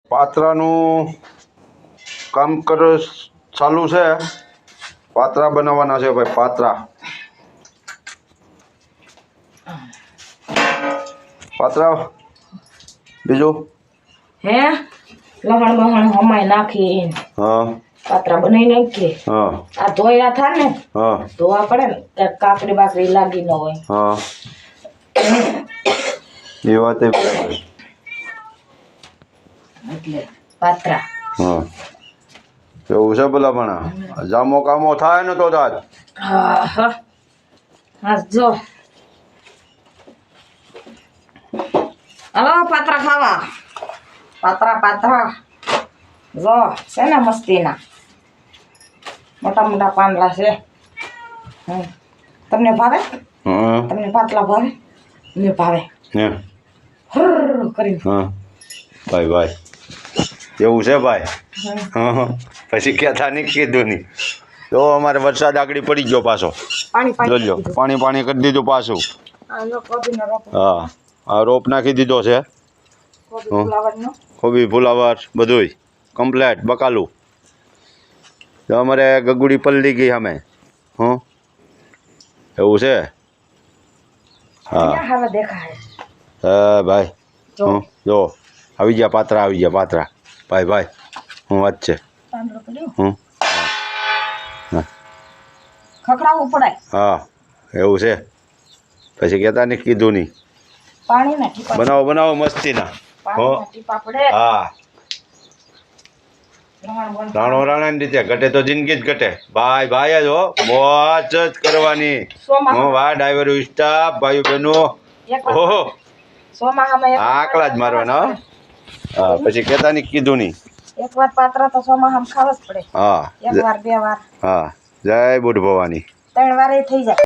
પાત્રાનું કામ ચાલુ છે. પાત્રા બનાવવાના છે ભાઈ, પાત્રા. બીજું હે લહણ બહણ હમાય નાખી હા પાત્રા બનાવી નાખીએ. હા આ ધોયા થા ને હા ધોવા પડે ને ક્યાંક કાકડી બાકડી લાગી ન હોય. હા એ વાત બરાબર. એટલે પાત્રા હા એવું છે ભલા પણ જામો કામો થાય ને તો તાજ. હા હા હા જો હલો પાત્રા ખાવા. પાત્રા જો છે ને મસ્તીના મોટા મોટા પાંદડા છે. તમને ભાવે? હા તમને પાતળા ભાવે? ને ભાવે હે હર કરીને. હા ભાઈ એવું છે ભાઈ. હા પછી કહેતા નહીં કીધું નહીં. જો અમારે વરસાદ આગળ પડી ગયો પાછો. જોજો પાણી કરી દીધું પાછું. હા આ રોપ નાખી દીધો છે. કોબી ફુલાવર બધુંય કમ્પ્લેટ બકાલું. તો અમારે ગગુડી પલળી ગઈ અમે. હં એવું છે. હા હા ભાઈ જો આવી ગયા પાત્રા ભાઈ હું વાત છે. ખખડાવવું પડે. હા એવું છે. પછી કહેતા નહીં કીધું નહીં. પાણી બનાવો મસ્તીના. હા રાણાની રીતે ઘટે તો જિંદગી જ ઘટે. ભાઈ જ હો મોજ જ કરવાની. હું વાહ ડ્રાઈવર સ્ટાફ ભાઈ બહેનો ઓહો આકલા જ મારવાના. હા પછી કહેતા નહીં કીધું નહીં. એક વાર પાત્રા તો સોમાં ખાવા જ પડે. હા એક વાર બે વાર હા જય બુઢ ભવાની. 3 વાર થઈ જાય.